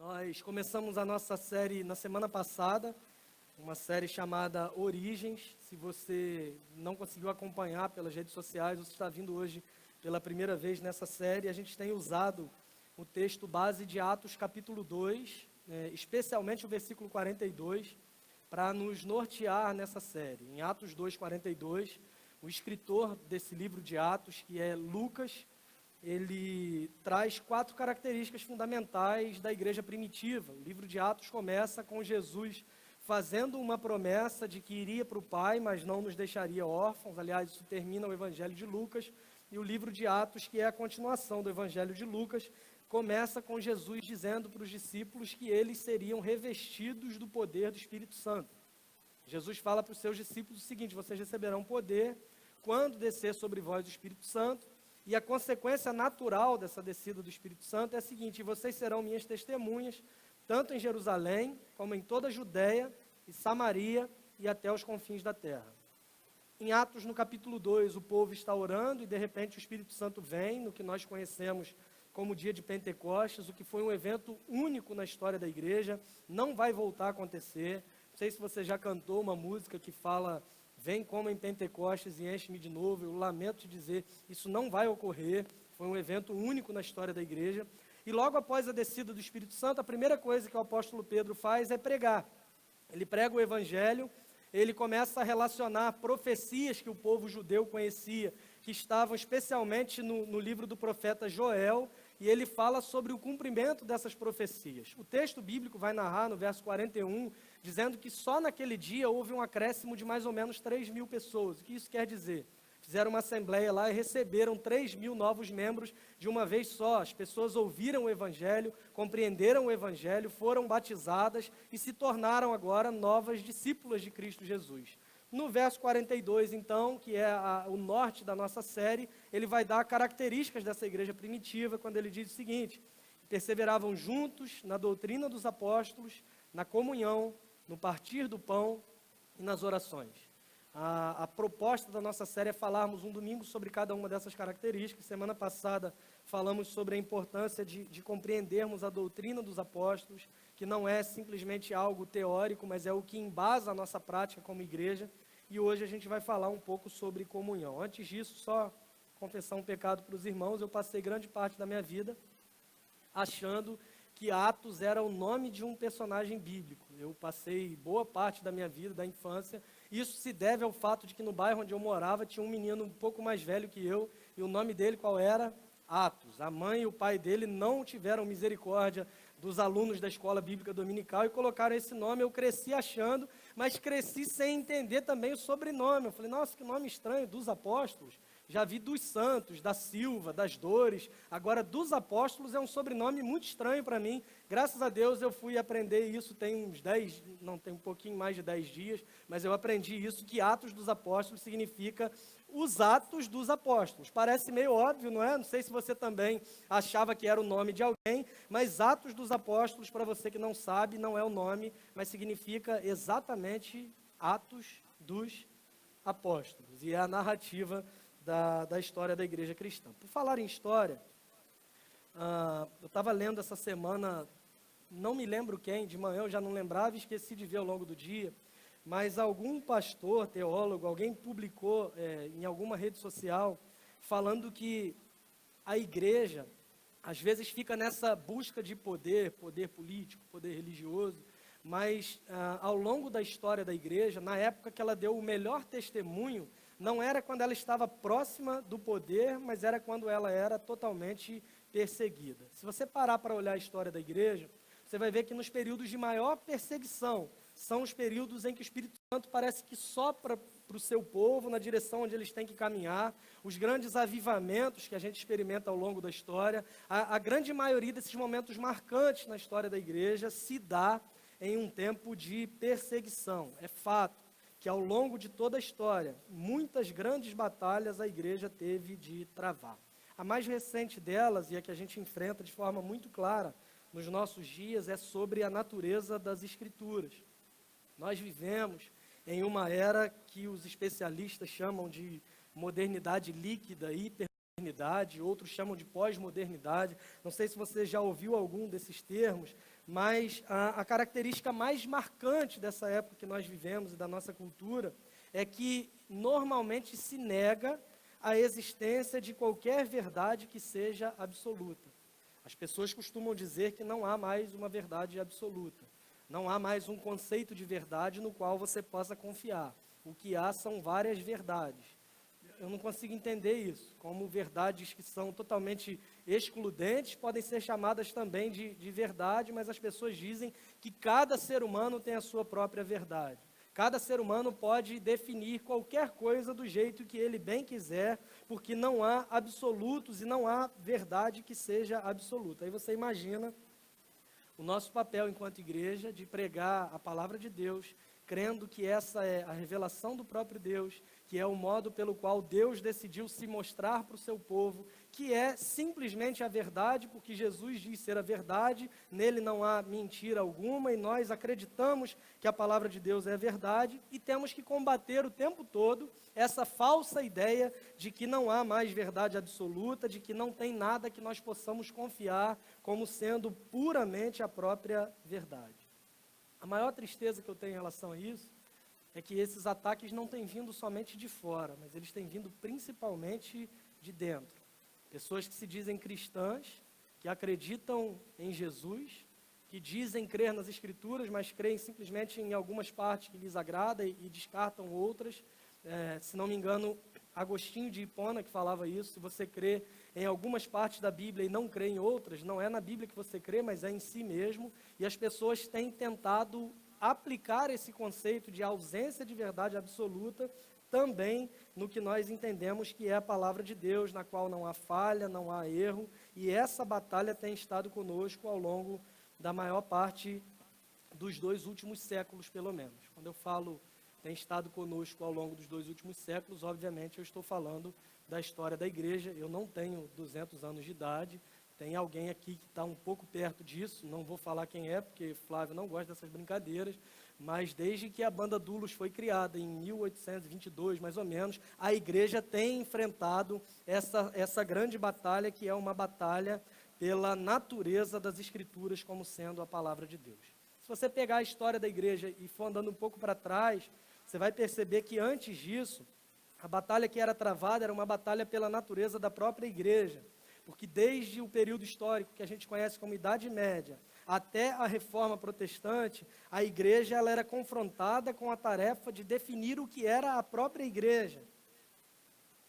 Nós começamos a nossa série na semana passada, uma série chamada Origens. Se você não conseguiu acompanhar pelas redes sociais, você está vindo hoje pela primeira vez nessa série. A gente tem usado o texto base de Atos capítulo 2, especialmente o versículo 42, para nos nortear nessa série. Em Atos 2:42, o escritor desse livro de Atos, que é Lucas, ele traz 4 características fundamentais da igreja primitiva. O livro de Atos começa com Jesus fazendo uma promessa de que iria para o Pai, mas não nos deixaria órfãos. Aliás, isso termina o Evangelho de Lucas. E o livro de Atos, que é a continuação do Evangelho de Lucas, começa com Jesus dizendo para os discípulos que eles seriam revestidos do poder do Espírito Santo. Jesus fala para os seus discípulos o seguinte: vocês receberão poder quando descer sobre vós o Espírito Santo. E a consequência natural dessa descida do Espírito Santo é a seguinte: vocês serão minhas testemunhas, tanto em Jerusalém, como em toda a Judéia e Samaria e até os confins da terra. Em Atos, no capítulo 2, o povo está orando e de repente o Espírito Santo vem, no que nós conhecemos como dia de Pentecostes, o que foi um evento único na história da igreja, não vai voltar a acontecer. Não sei se você já cantou uma música que fala: vem como em Pentecostes e enche-me de novo. Eu lamento te dizer, isso não vai ocorrer. Foi um evento único na história da igreja. E logo após a descida do Espírito Santo, a primeira coisa que o apóstolo Pedro faz é pregar. Ele prega o evangelho, ele começa a relacionar profecias que o povo judeu conhecia, que estavam especialmente no livro do profeta Joel, e ele fala sobre o cumprimento dessas profecias. O texto bíblico vai narrar no verso 41, dizendo que só naquele dia houve um acréscimo de mais ou menos 3.000 pessoas. O que isso quer dizer? Fizeram uma assembleia lá e receberam 3.000 novos membros de uma vez só. As pessoas ouviram o evangelho, compreenderam o evangelho, foram batizadas e se tornaram agora novas discípulas de Cristo Jesus. No verso 42, então, que é o norte da nossa série, ele vai dar características dessa igreja primitiva, quando ele diz o seguinte: perseveravam juntos na doutrina dos apóstolos, na comunhão, no partir do pão e nas orações. A proposta da nossa série é falarmos um domingo sobre cada uma dessas características. Semana passada falamos sobre a importância de compreendermos a doutrina dos apóstolos, que não é simplesmente algo teórico, mas é o que embasa a nossa prática como igreja. E hoje a gente vai falar um pouco sobre comunhão. Antes disso, só confessar um pecado para os irmãos: eu passei grande parte da minha vida achando que Atos era o nome de um personagem bíblico. Eu passei boa parte da minha vida, da infância. Isso se deve ao fato de que no bairro onde eu morava tinha um menino um pouco mais velho que eu, e o nome dele qual era? Atos. A mãe e o pai dele não tiveram misericórdia dos alunos da escola bíblica dominical e colocaram esse nome. Eu cresci achando, mas cresci sem entender também o sobrenome. Eu falei: nossa, que nome estranho, dos apóstolos. Já vi dos santos, da Silva, das Dores. Agora, dos apóstolos é um sobrenome muito estranho para mim. Graças a Deus eu fui aprender isso tem um pouquinho mais de 10 dias, mas eu aprendi isso, que Atos dos Apóstolos significa os Atos dos Apóstolos. Parece meio óbvio, não é? Não sei se você também achava que era o nome de alguém, mas Atos dos Apóstolos, para você que não sabe, não é o nome, mas significa exatamente Atos dos Apóstolos. E é a narrativa da história da igreja cristã. Por falar em história, eu estava lendo essa semana, não me lembro quem, de manhã eu já não lembrava e esqueci de ver ao longo do dia, mas algum pastor, teólogo, alguém publicou em alguma rede social, falando que a igreja, às vezes, fica nessa busca de poder político, poder religioso, mas ao longo da história da igreja, na época que ela deu o melhor testemunho, não era quando ela estava próxima do poder, mas era quando ela era totalmente perseguida. Se você parar para olhar a história da igreja, você vai ver que nos períodos de maior perseguição, são os períodos em que o Espírito Santo parece que sopra para o seu povo, na direção onde eles têm que caminhar. Os grandes avivamentos que a gente experimenta ao longo da história, a grande maioria desses momentos marcantes na história da igreja se dá em um tempo de perseguição. É fato que ao longo de toda a história, muitas grandes batalhas a igreja teve de travar. A mais recente delas, e a que a gente enfrenta de forma muito clara nos nossos dias, é sobre a natureza das Escrituras. Nós vivemos em uma era que os especialistas chamam de modernidade líquida, hipermodernidade, outros chamam de pós-modernidade. Não sei se você já ouviu algum desses termos, mas a característica mais marcante dessa época que nós vivemos e da nossa cultura é que normalmente se nega a existência de qualquer verdade que seja absoluta. As pessoas costumam dizer que não há mais uma verdade absoluta, não há mais um conceito de verdade no qual você possa confiar. O que há são várias verdades. Eu não consigo entender isso, como verdades que são totalmente excludentes podem ser chamadas também de verdade, mas as pessoas dizem que cada ser humano tem a sua própria verdade. Cada ser humano pode definir qualquer coisa do jeito que ele bem quiser, porque não há absolutos e não há verdade que seja absoluta. Aí você imagina o nosso papel enquanto igreja de pregar a palavra de Deus, crendo que essa é a revelação do próprio Deus, que é o modo pelo qual Deus decidiu se mostrar para o seu povo, que é simplesmente a verdade, porque Jesus diz ser a verdade, nele não há mentira alguma, e nós acreditamos que a palavra de Deus é a verdade, e temos que combater o tempo todo essa falsa ideia de que não há mais verdade absoluta, de que não tem nada que nós possamos confiar como sendo puramente a própria verdade. A maior tristeza que eu tenho em relação a isso é que esses ataques não têm vindo somente de fora, mas eles têm vindo principalmente de dentro. Pessoas que se dizem cristãs, que acreditam em Jesus, que dizem crer nas Escrituras, mas creem simplesmente em algumas partes que lhes agrada e descartam outras. Se não me engano, Agostinho de Hipona que falava isso: se você crê em algumas partes da Bíblia e não crê em outras, não é na Bíblia que você crê, mas é em si mesmo. E as pessoas têm tentado aplicar esse conceito de ausência de verdade absoluta também no que nós entendemos que é a palavra de Deus, na qual não há falha, não há erro, e essa batalha tem estado conosco ao longo da maior parte dos 2 últimos séculos, pelo menos. Quando eu falo tem estado conosco ao longo dos 2 últimos séculos, obviamente eu estou falando da história da igreja. Eu não tenho 200 anos de idade, tem alguém aqui que está um pouco perto disso, não vou falar quem é, porque Flávio não gosta dessas brincadeiras, mas desde que a banda Dulos foi criada, em 1822, mais ou menos, a igreja tem enfrentado essa grande batalha, que é uma batalha pela natureza das Escrituras como sendo a palavra de Deus. Se você pegar a história da igreja e for andando um pouco para trás, você vai perceber que antes disso, a batalha que era travada era uma batalha pela natureza da própria igreja, porque desde o período histórico que a gente conhece como Idade Média, até a Reforma Protestante, a igreja ela era confrontada com a tarefa de definir o que era a própria igreja.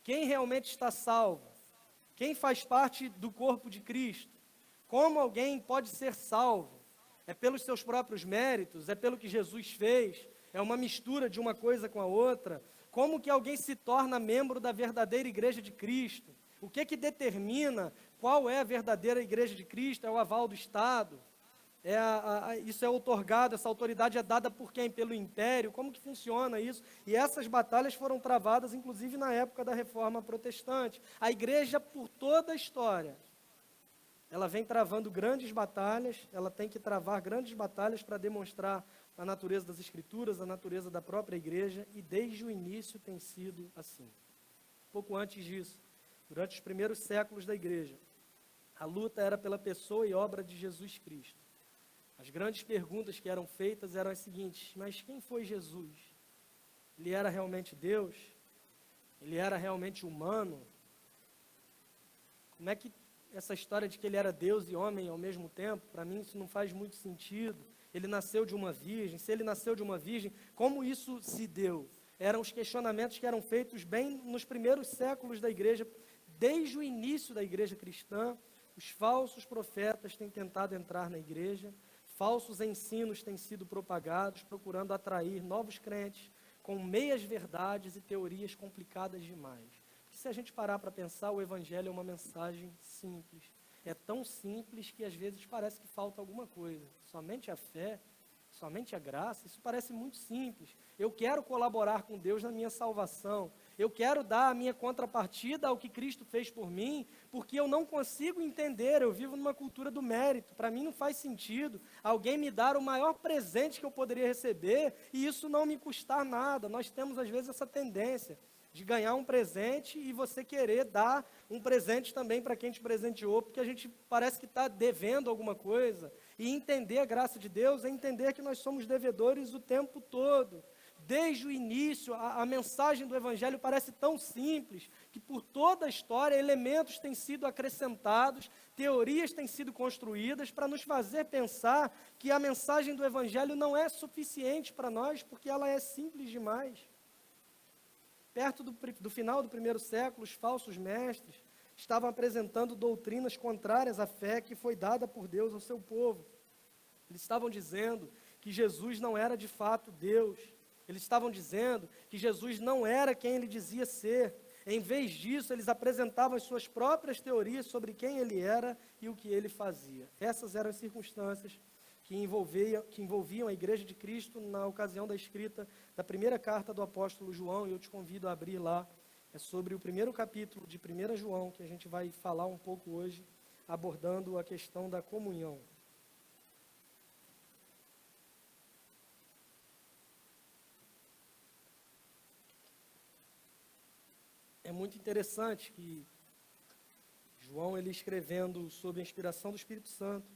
Quem realmente está salvo? Quem faz parte do corpo de Cristo? Como alguém pode ser salvo? É pelos seus próprios méritos? É pelo que Jesus fez? É uma mistura de uma coisa com a outra? Como que alguém se torna membro da verdadeira igreja de Cristo? O que determina qual é a verdadeira igreja de Cristo? É o aval do Estado? Isso é outorgado, essa autoridade é dada por quem? Pelo Império? Como que funciona isso? E essas batalhas foram travadas, inclusive, na época da Reforma Protestante. A igreja, por toda a história, ela vem travando grandes batalhas, ela tem que travar grandes batalhas para demonstrar a natureza das Escrituras, a natureza da própria igreja, e desde o início tem sido assim. Pouco antes disso, durante os primeiros séculos da igreja, a luta era pela pessoa e obra de Jesus Cristo. As grandes perguntas que eram feitas eram as seguintes: mas quem foi Jesus? Ele era realmente Deus? Ele era realmente humano? Como é que essa história de que ele era Deus e homem ao mesmo tempo, para mim isso não faz muito sentido. Ele nasceu de uma virgem, se ele nasceu de uma virgem, como isso se deu? Eram os questionamentos que eram feitos bem nos primeiros séculos da igreja. Desde o início da igreja cristã, os falsos profetas têm tentado entrar na igreja, falsos ensinos têm sido propagados, procurando atrair novos crentes com meias verdades e teorias complicadas demais. Se a gente parar para pensar, o Evangelho é uma mensagem simples. É tão simples que às vezes parece que falta alguma coisa. Somente a fé, somente a graça, isso parece muito simples. Eu quero colaborar com Deus na minha salvação. Eu quero dar a minha contrapartida ao que Cristo fez por mim, porque eu não consigo entender, eu vivo numa cultura do mérito. Para mim não faz sentido alguém me dar o maior presente que eu poderia receber e isso não me custar nada. Nós temos às vezes essa tendência de ganhar um presente e você querer dar um presente também para quem te presenteou, porque a gente parece que está devendo alguma coisa. E entender a graça de Deus é entender que nós somos devedores o tempo todo. Desde o início, a mensagem do Evangelho parece tão simples, que por toda a história, elementos têm sido acrescentados, teorias têm sido construídas para nos fazer pensar que a mensagem do Evangelho não é suficiente para nós, porque ela é simples demais. Perto do final do primeiro século, os falsos mestres estavam apresentando doutrinas contrárias à fé que foi dada por Deus ao seu povo. Eles estavam dizendo que Jesus não era de fato Deus. Eles estavam dizendo que Jesus não era quem ele dizia ser. Em vez disso, eles apresentavam as suas próprias teorias sobre quem ele era e o que ele fazia. Essas eram as circunstâncias que envolviam a Igreja de Cristo na ocasião da escrita da primeira carta do apóstolo João, e eu te convido a abrir lá. É sobre o primeiro capítulo de 1 João, que a gente vai falar um pouco hoje, abordando a questão da comunhão. É muito interessante que João, ele escrevendo sob a inspiração do Espírito Santo,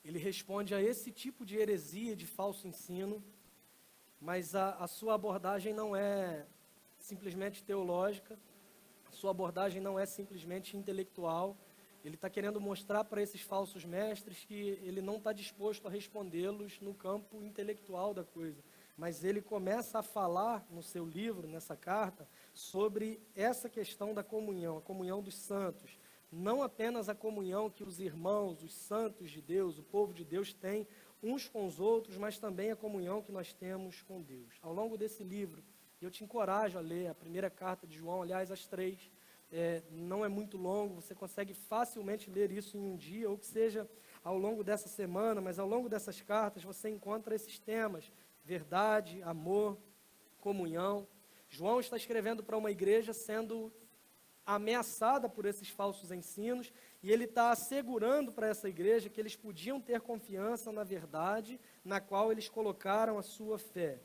ele responde a esse tipo de heresia, de falso ensino, mas a sua abordagem não é simplesmente teológica, a sua abordagem não é simplesmente intelectual. Ele está querendo mostrar para esses falsos mestres que ele não está disposto a respondê-los no campo intelectual da coisa. Mas ele começa a falar no seu livro, nessa carta, sobre essa questão da comunhão, a comunhão dos santos. Não apenas a comunhão que os irmãos, os santos de Deus, o povo de Deus tem uns com os outros, mas também a comunhão que nós temos com Deus. Ao longo desse livro, eu te encorajo a ler a primeira carta de João, aliás, as três. Não é muito longo, você consegue facilmente ler isso em um dia, ou que seja ao longo dessa semana, mas ao longo dessas cartas você encontra esses temas: verdade, amor, comunhão. João está escrevendo para uma igreja sendo ameaçada por esses falsos ensinos, e ele está assegurando para essa igreja que eles podiam ter confiança na verdade na qual eles colocaram a sua fé.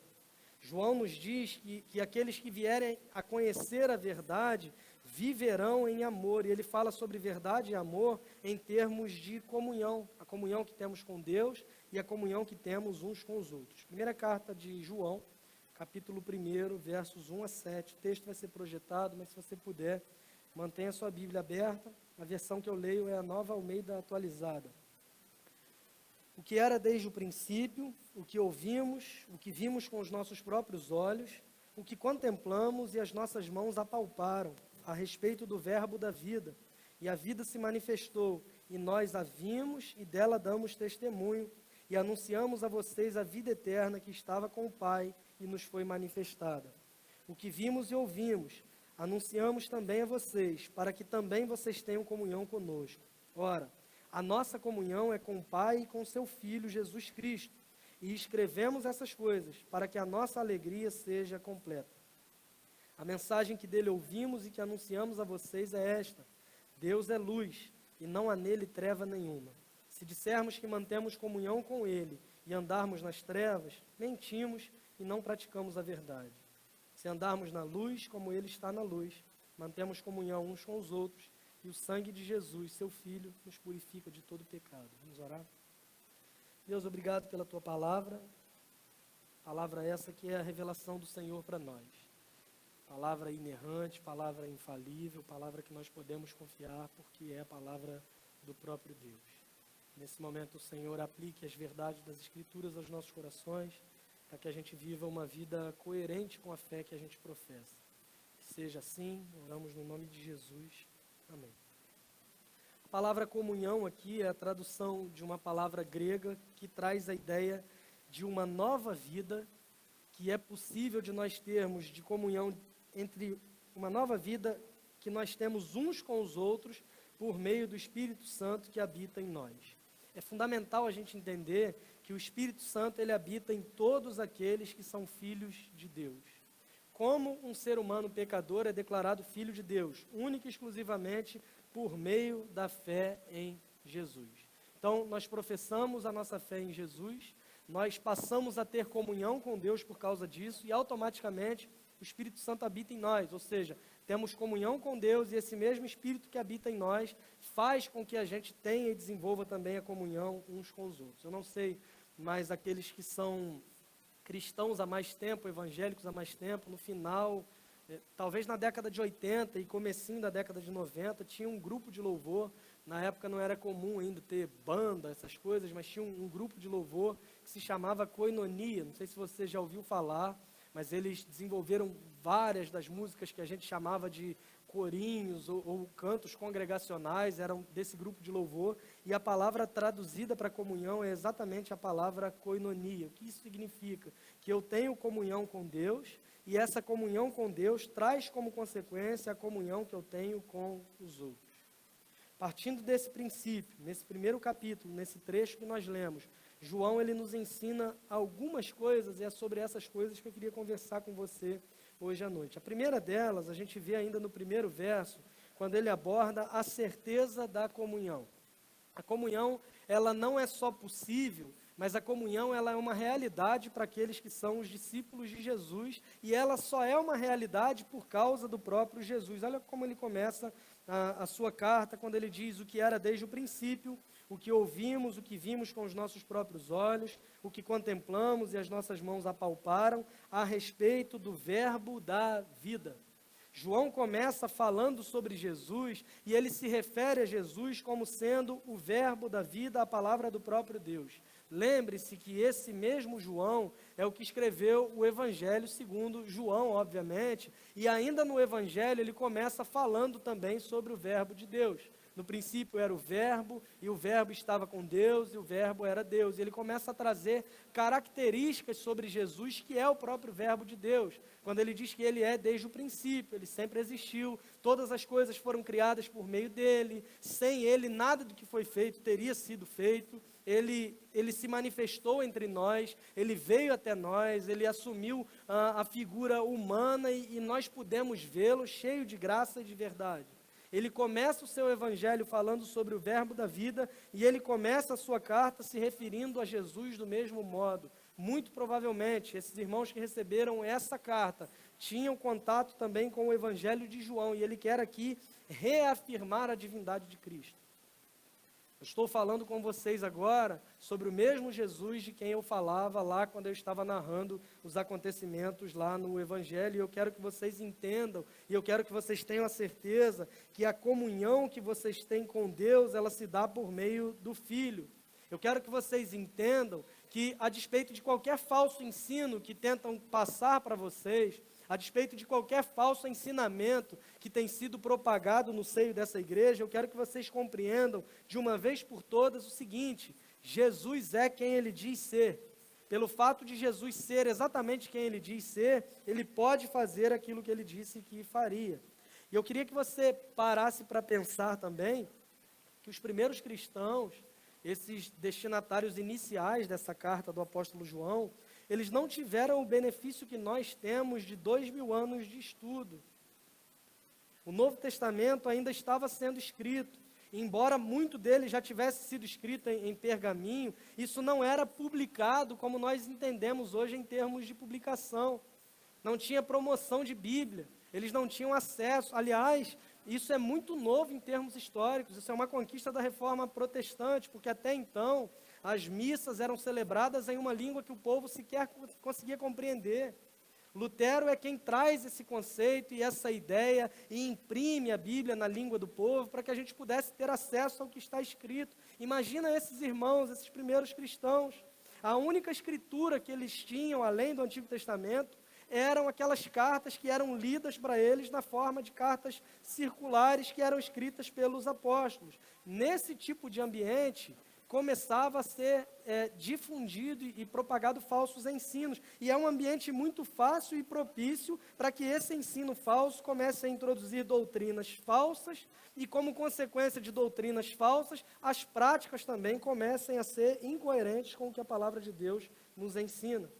João nos diz que aqueles que vierem a conhecer a verdade viverão em amor, e ele fala sobre verdade e amor em termos de comunhão, a comunhão que temos com Deus e a comunhão que temos uns com os outros. Primeira carta de João, capítulo 1, versos 1 a 7, o texto vai ser projetado, mas se você puder, mantenha sua Bíblia aberta. A versão que eu leio é a Nova Almeida atualizada. O que era desde o princípio, o que ouvimos, o que vimos com os nossos próprios olhos, o que contemplamos e as nossas mãos apalparam a respeito do verbo da vida. E a vida se manifestou, e nós a vimos e dela damos testemunho, e anunciamos a vocês a vida eterna que estava com o Pai e nos foi manifestada. O que vimos e ouvimos, anunciamos também a vocês, para que também vocês tenham comunhão conosco. Ora, a nossa comunhão é com o Pai e com seu Filho, Jesus Cristo. E escrevemos essas coisas para que a nossa alegria seja completa. A mensagem que dele ouvimos e que anunciamos a vocês é esta: Deus é luz e não há nele treva nenhuma. Se dissermos que mantemos comunhão com ele e andarmos nas trevas, mentimos e não praticamos a verdade. Se andarmos na luz, como ele está na luz, mantemos comunhão uns com os outros, e o sangue de Jesus, seu Filho, nos purifica de todo pecado. Vamos orar? Deus, obrigado pela tua palavra essa que é a revelação do Senhor para nós. Palavra inerrante, palavra infalível, palavra que nós podemos confiar, porque é a palavra do próprio Deus. Nesse momento, o Senhor aplique as verdades das Escrituras aos nossos corações, para que a gente viva uma vida coerente com a fé que a gente professa. Que seja assim, oramos no nome de Jesus. Amém. A palavra comunhão aqui é a tradução de uma palavra grega que traz a ideia de uma nova vida que é possível de nós termos, de comunhão entre uma nova vida que nós temos uns com os outros por meio do Espírito Santo que habita em nós. É fundamental a gente entender que o Espírito Santo ele habita em todos aqueles que são filhos de Deus. Como um ser humano pecador é declarado filho de Deus, única e exclusivamente por meio da fé em Jesus. Então, nós professamos a nossa fé em Jesus, nós passamos a ter comunhão com Deus por causa disso, e automaticamente o Espírito Santo habita em nós, ou seja, temos comunhão com Deus, e esse mesmo Espírito que habita em nós faz com que a gente tenha e desenvolva também a comunhão uns com os outros. Eu não sei, mas aqueles que são cristãos há mais tempo, evangélicos há mais tempo, no final, talvez na década de 80 e comecinho da década de 90, tinha um grupo de louvor. Na época não era comum ainda ter banda, essas coisas, mas tinha um grupo de louvor que se chamava Koinonia. Não sei se você já ouviu falar, mas eles desenvolveram várias das músicas que a gente chamava de corinhos ou cantos congregacionais, eram desse grupo de louvor, e a palavra traduzida para comunhão é exatamente a palavra koinonia. O que isso significa? Que eu tenho comunhão com Deus, e essa comunhão com Deus traz como consequência a comunhão que eu tenho com os outros. Partindo desse princípio, nesse primeiro capítulo, nesse trecho que nós lemos, João ele nos ensina algumas coisas, e é sobre essas coisas que eu queria conversar com você hoje à noite. A primeira delas, a gente vê ainda no primeiro verso, quando ele aborda a certeza da comunhão. A comunhão, ela não é só possível, mas a comunhão ela é uma realidade para aqueles que são os discípulos de Jesus, e ela só é uma realidade por causa do próprio Jesus. Olha como ele começa a sua carta, quando ele diz o que era desde o princípio, o que ouvimos, o que vimos com os nossos próprios olhos, o que contemplamos e as nossas mãos apalparam, a respeito do verbo da vida. João começa falando sobre Jesus, e ele se refere a Jesus como sendo o verbo da vida, a palavra do próprio Deus. Lembre-se que esse mesmo João é o que escreveu o Evangelho segundo João, obviamente, e ainda no Evangelho ele começa falando também sobre o verbo de Deus. No princípio era o verbo, e o verbo estava com Deus, e o verbo era Deus. E ele começa a trazer características sobre Jesus, que é o próprio verbo de Deus. Quando ele diz que ele é desde o princípio, ele sempre existiu, todas as coisas foram criadas por meio dele, sem ele nada do que foi feito teria sido feito. Ele se manifestou entre nós, ele veio até nós, ele assumiu a figura humana e nós pudemos vê-lo cheio de graça e de verdade. Ele começa o seu evangelho falando sobre o verbo da vida, e ele começa a sua carta se referindo a Jesus do mesmo modo. Muito provavelmente, esses irmãos que receberam essa carta tinham contato também com o evangelho de João, e ele quer aqui reafirmar a divindade de Cristo. Eu estou falando com vocês agora sobre o mesmo Jesus de quem eu falava lá quando eu estava narrando os acontecimentos lá no Evangelho, e eu quero que vocês entendam, e eu quero que vocês tenham a certeza que a comunhão que vocês têm com Deus, ela se dá por meio do Filho. Eu quero que vocês entendam que, a despeito de qualquer falso ensino que tentam passar para vocês, a despeito de qualquer falso ensinamento que tem sido propagado no seio dessa igreja, eu quero que vocês compreendam de uma vez por todas o seguinte: Jesus é quem ele diz ser. Pelo fato de Jesus ser exatamente quem ele diz ser, ele pode fazer aquilo que ele disse que faria. E eu queria que você parasse para pensar também que os primeiros cristãos, esses destinatários iniciais dessa carta do apóstolo João, eles não tiveram o benefício que nós temos de 2000 anos de estudo. O Novo Testamento ainda estava sendo escrito. Embora muito dele já tivesse sido escrito em pergaminho, isso não era publicado como nós entendemos hoje em termos de publicação. Não tinha promoção de Bíblia, eles não tinham acesso. Aliás, isso é muito novo em termos históricos, isso é uma conquista da Reforma Protestante, porque até então as missas eram celebradas em uma língua que o povo sequer conseguia compreender. Lutero é quem traz esse conceito e essa ideia e imprime a Bíblia na língua do povo para que a gente pudesse ter acesso ao que está escrito. Imagina esses irmãos, esses primeiros cristãos. A única escritura que eles tinham, além do Antigo Testamento, eram aquelas cartas que eram lidas para eles na forma de cartas circulares que eram escritas pelos apóstolos. Nesse tipo de ambiente, começava a ser difundido e propagado falsos ensinos. E é um ambiente muito fácil e propício para que esse ensino falso comece a introduzir doutrinas falsas, e como consequência de doutrinas falsas, as práticas também comecem a ser incoerentes com o que a palavra de Deus nos ensina.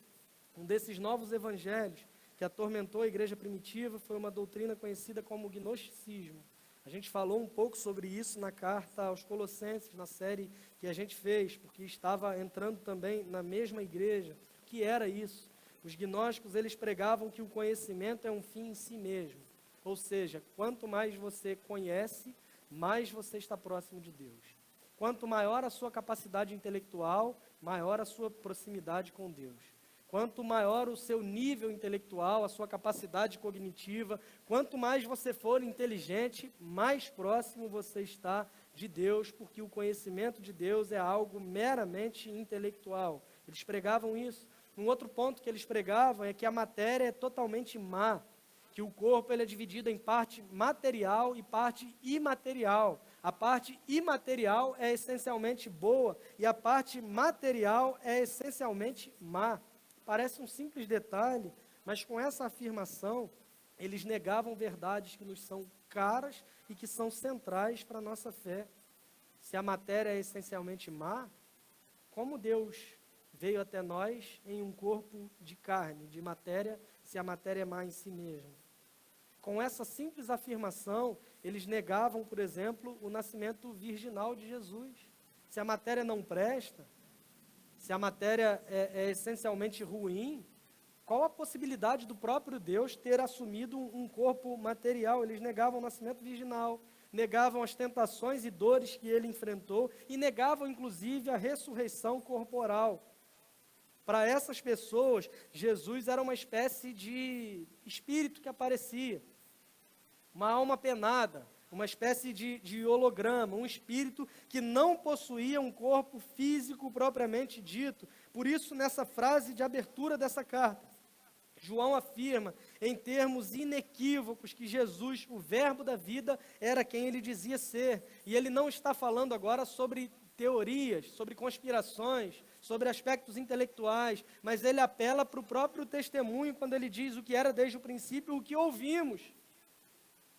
Um desses novos evangelhos que atormentou a igreja primitiva foi uma doutrina conhecida como gnosticismo. A gente falou um pouco sobre isso na carta aos Colossenses, na série que a gente fez, porque estava entrando também na mesma igreja. O que era isso? Os gnósticos, eles pregavam que o conhecimento é um fim em si mesmo. Ou seja, quanto mais você conhece, mais você está próximo de Deus. Quanto maior a sua capacidade intelectual, maior a sua proximidade com Deus. Quanto maior o seu nível intelectual, a sua capacidade cognitiva, quanto mais você for inteligente, mais próximo você está de Deus, porque o conhecimento de Deus é algo meramente intelectual. Eles pregavam isso. Um outro ponto que eles pregavam é que a matéria é totalmente má, que o corpo ele é dividido em parte material e parte imaterial. A parte imaterial é essencialmente boa e a parte material é essencialmente má. Parece um simples detalhe, mas com essa afirmação, eles negavam verdades que nos são caras e que são centrais para a nossa fé. Se a matéria é essencialmente má, como Deus veio até nós em um corpo de carne, de matéria, se a matéria é má em si mesma? Com essa simples afirmação, eles negavam, por exemplo, o nascimento virginal de Jesus. Se a matéria não presta, se a matéria é essencialmente ruim, qual a possibilidade do próprio Deus ter assumido um corpo material? Eles negavam o nascimento virginal, negavam as tentações e dores que ele enfrentou e negavam, inclusive, a ressurreição corporal. Para essas pessoas, Jesus era uma espécie de espírito que aparecia, uma alma penada, uma espécie de holograma, um espírito que não possuía um corpo físico propriamente dito. Por isso, nessa frase de abertura dessa carta, João afirma, em termos inequívocos, que Jesus, o verbo da vida, era quem ele dizia ser. E ele não está falando agora sobre teorias, sobre conspirações, sobre aspectos intelectuais, mas ele apela para o próprio testemunho quando ele diz o que era desde o princípio, o que ouvimos.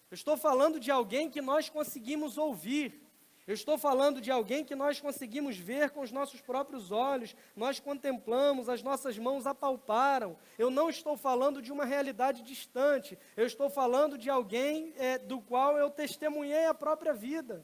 Eu estou falando de alguém que nós conseguimos ouvir. Eu estou falando de alguém que nós conseguimos ver com os nossos próprios olhos, nós contemplamos, as nossas mãos apalparam. Eu não estou falando de uma realidade distante, eu estou falando de alguém do qual eu testemunhei a própria vida.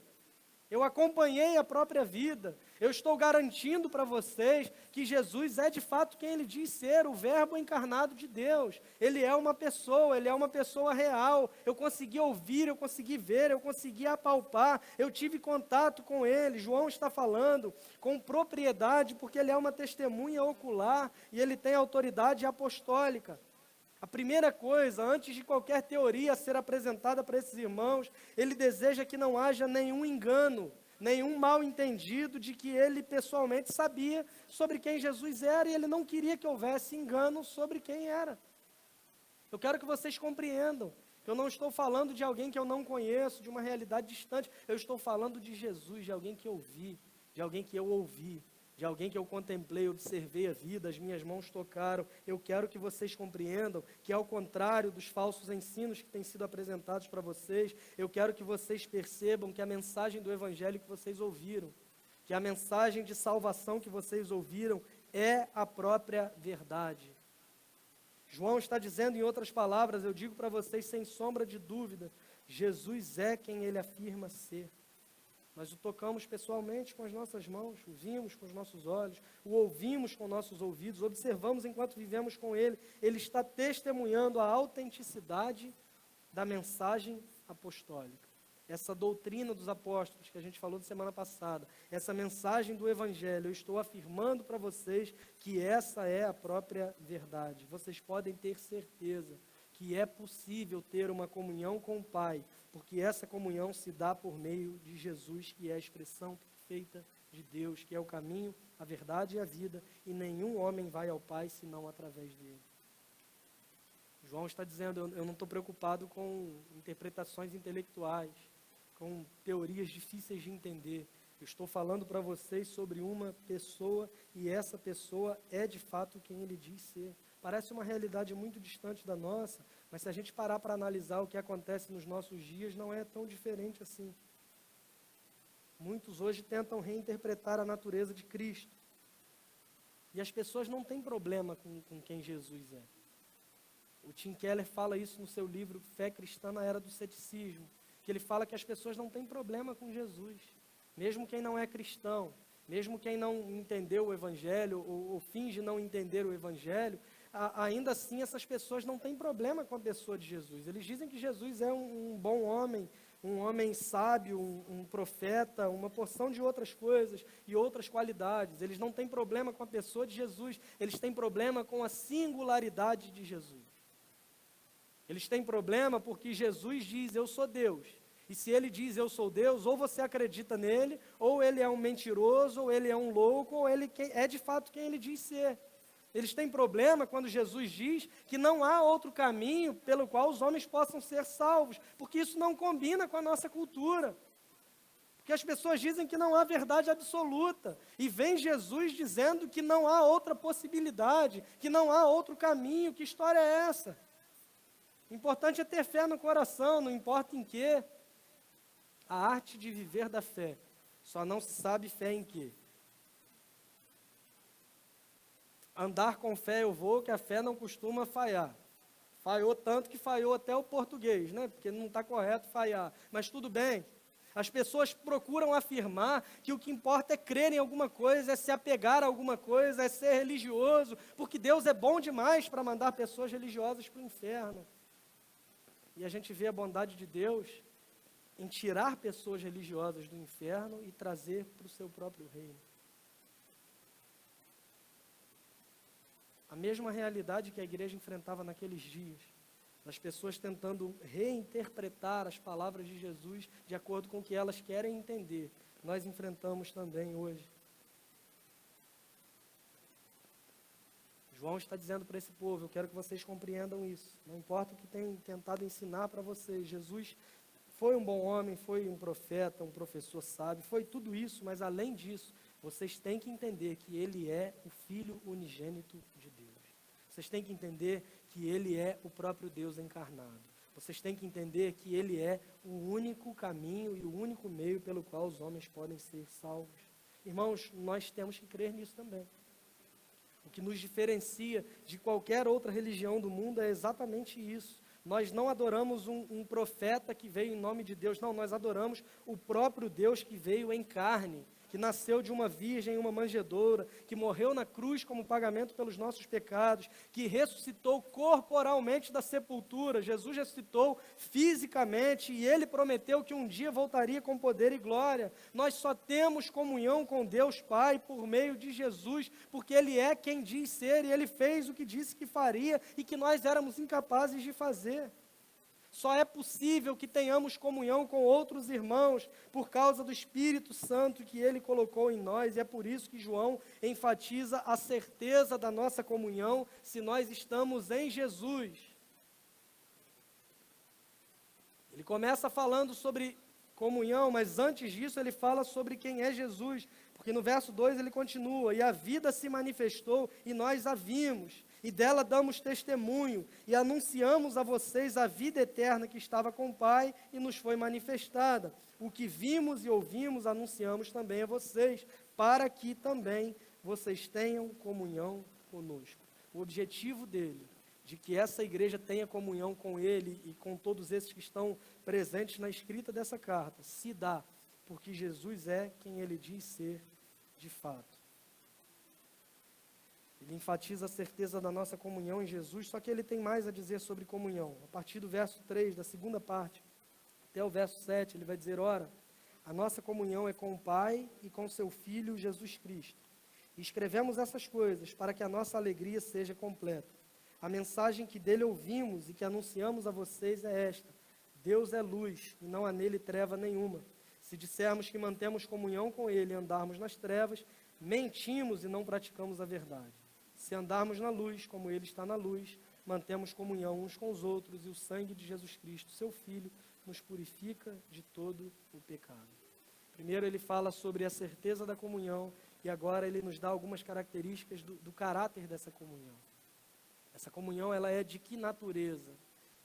Eu acompanhei a própria vida. Eu estou garantindo para vocês que Jesus é de fato quem ele diz ser, o verbo encarnado de Deus. Ele é uma pessoa real. Eu consegui ouvir, eu consegui ver, eu consegui apalpar, eu tive contato com ele. João está falando com propriedade, porque ele é uma testemunha ocular e ele tem autoridade apostólica. A primeira coisa, antes de qualquer teoria ser apresentada para esses irmãos, ele deseja que não haja nenhum engano, nenhum mal entendido de que ele pessoalmente sabia sobre quem Jesus era e ele não queria que houvesse engano sobre quem era. Eu quero que vocês compreendam que eu não estou falando de alguém que eu não conheço, de uma realidade distante, eu estou falando de Jesus, de alguém que eu vi, de alguém que eu ouvi, de alguém que eu contemplei, observei a vida, as minhas mãos tocaram. Eu quero que vocês compreendam que, ao contrário dos falsos ensinos que têm sido apresentados para vocês, eu quero que vocês percebam que a mensagem do Evangelho que vocês ouviram, que a mensagem de salvação que vocês ouviram é a própria verdade. João está dizendo, em outras palavras, eu digo para vocês sem sombra de dúvida, Jesus é quem ele afirma ser. Nós o tocamos pessoalmente com as nossas mãos, o vimos com os nossos olhos, o ouvimos com nossos ouvidos, observamos enquanto vivemos com ele. Ele está testemunhando a autenticidade da mensagem apostólica. Essa doutrina dos apóstolos que a gente falou de semana passada, essa mensagem do Evangelho, eu estou afirmando para vocês que essa é a própria verdade. Vocês podem ter certeza que é possível ter uma comunhão com o Pai, porque essa comunhão se dá por meio de Jesus, que é a expressão perfeita de Deus, que é o caminho, a verdade e a vida, e nenhum homem vai ao Pai senão através dele. João está dizendo, eu não estou preocupado com interpretações intelectuais, com teorias difíceis de entender. Eu estou falando para vocês sobre uma pessoa, e essa pessoa é de fato quem ele diz ser. Parece uma realidade muito distante da nossa, mas se a gente parar para analisar o que acontece nos nossos dias, não é tão diferente assim. Muitos hoje tentam reinterpretar a natureza de Cristo. E as pessoas não têm problema com quem Jesus é. O Tim Keller fala isso no seu livro Fé Cristã na Era do Ceticismo, que ele fala que as pessoas não têm problema com Jesus. Mesmo quem não é cristão, mesmo quem não entendeu o Evangelho ou finge não entender o Evangelho, ainda assim essas pessoas não têm problema com a pessoa de Jesus. Eles dizem que Jesus é um bom homem, um homem sábio, um profeta, uma porção de outras coisas e outras qualidades. Eles não têm problema com a pessoa de Jesus, eles têm problema com a singularidade de Jesus. Eles têm problema porque Jesus diz, eu sou Deus. E se ele diz, eu sou Deus, ou você acredita nele, ou ele é um mentiroso, ou ele é um louco, ou ele é de fato quem ele diz ser. Eles têm problema quando Jesus diz que não há outro caminho pelo qual os homens possam ser salvos, porque isso não combina com a nossa cultura. Porque as pessoas dizem que não há verdade absoluta, e vem Jesus dizendo que não há outra possibilidade, que não há outro caminho. Que história é essa? O importante é ter fé no coração, não importa em quê. A arte de viver da fé, só não se sabe fé em quê. Andar com fé eu vou, que a fé não costuma falhar. Falhou tanto que falhou até o português, né? Porque não está correto falhar. Mas tudo bem. As pessoas procuram afirmar que o que importa é crer em alguma coisa, é se apegar a alguma coisa, é ser religioso, porque Deus é bom demais para mandar pessoas religiosas para o inferno. E a gente vê a bondade de Deus em tirar pessoas religiosas do inferno e trazer para o seu próprio reino. A mesma realidade que a igreja enfrentava naqueles dias, das pessoas tentando reinterpretar as palavras de Jesus de acordo com o que elas querem entender, nós enfrentamos também hoje. João está dizendo para esse povo, eu quero que vocês compreendam isso. Não importa o que tem tentado ensinar para vocês, Jesus foi um bom homem, foi um profeta, um professor sábio, foi tudo isso, mas além disso, vocês têm que entender que ele é o Filho unigênito de Deus. Vocês têm que entender que ele é o próprio Deus encarnado. Vocês têm que entender que ele é o único caminho e o único meio pelo qual os homens podem ser salvos. Irmãos, nós temos que crer nisso também. O que nos diferencia de qualquer outra religião do mundo é exatamente isso. Nós não adoramos um profeta que veio em nome de Deus, não, nós adoramos o próprio Deus que veio em carne, que nasceu de uma virgem, uma manjedoura, que morreu na cruz como pagamento pelos nossos pecados, que ressuscitou corporalmente da sepultura. Jesus ressuscitou fisicamente e ele prometeu que um dia voltaria com poder e glória. Nós só temos comunhão com Deus Pai por meio de Jesus, porque ele é quem diz ser e ele fez o que disse que faria e que nós éramos incapazes de fazer. Só é possível que tenhamos comunhão com outros irmãos por causa do Espírito Santo que ele colocou em nós, e é por isso que João enfatiza a certeza da nossa comunhão se nós estamos em Jesus. Ele começa falando sobre comunhão, mas antes disso ele fala sobre quem é Jesus, porque no verso 2 ele continua, e a vida se manifestou e nós a vimos, e dela damos testemunho, e anunciamos a vocês a vida eterna que estava com o Pai e nos foi manifestada. O que vimos e ouvimos anunciamos também a vocês, para que também vocês tenham comunhão conosco. O objetivo dele, de que essa igreja tenha comunhão com ele e com todos esses que estão presentes na escrita dessa carta, se dá porque Jesus é quem ele diz ser de fato. Ele enfatiza a certeza da nossa comunhão em Jesus, só que ele tem mais a dizer sobre comunhão. A partir do verso 3, da segunda parte, até o verso 7, ele vai dizer, ora, a nossa comunhão é com o Pai e com seu Filho Jesus Cristo. E escrevemos essas coisas para que a nossa alegria seja completa. A mensagem que dele ouvimos e que anunciamos a vocês é esta: Deus é luz e não há nele treva nenhuma. Se dissermos que mantemos comunhão com ele e andarmos nas trevas, mentimos e não praticamos a verdade. Se andarmos na luz, como ele está na luz, mantemos comunhão uns com os outros, e o sangue de Jesus Cristo, seu Filho, nos purifica de todo o pecado. Primeiro ele fala sobre a certeza da comunhão, e agora ele nos dá algumas características do caráter dessa comunhão. Essa comunhão, ela é de que natureza?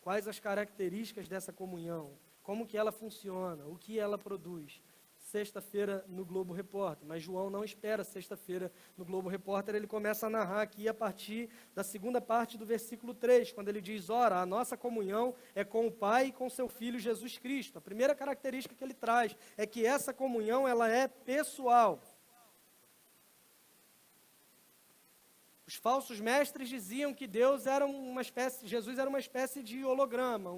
Quais as características dessa comunhão? Como que ela funciona? O que ela produz? Sexta-feira no Globo Repórter, mas João não espera sexta-feira no Globo Repórter, ele começa a narrar aqui a partir da segunda parte do versículo 3, quando ele diz, ora, a nossa comunhão é com o Pai e com seu Filho Jesus Cristo. A primeira característica que ele traz é que essa comunhão, ela é pessoal. Os falsos mestres diziam que Jesus era uma espécie de holograma,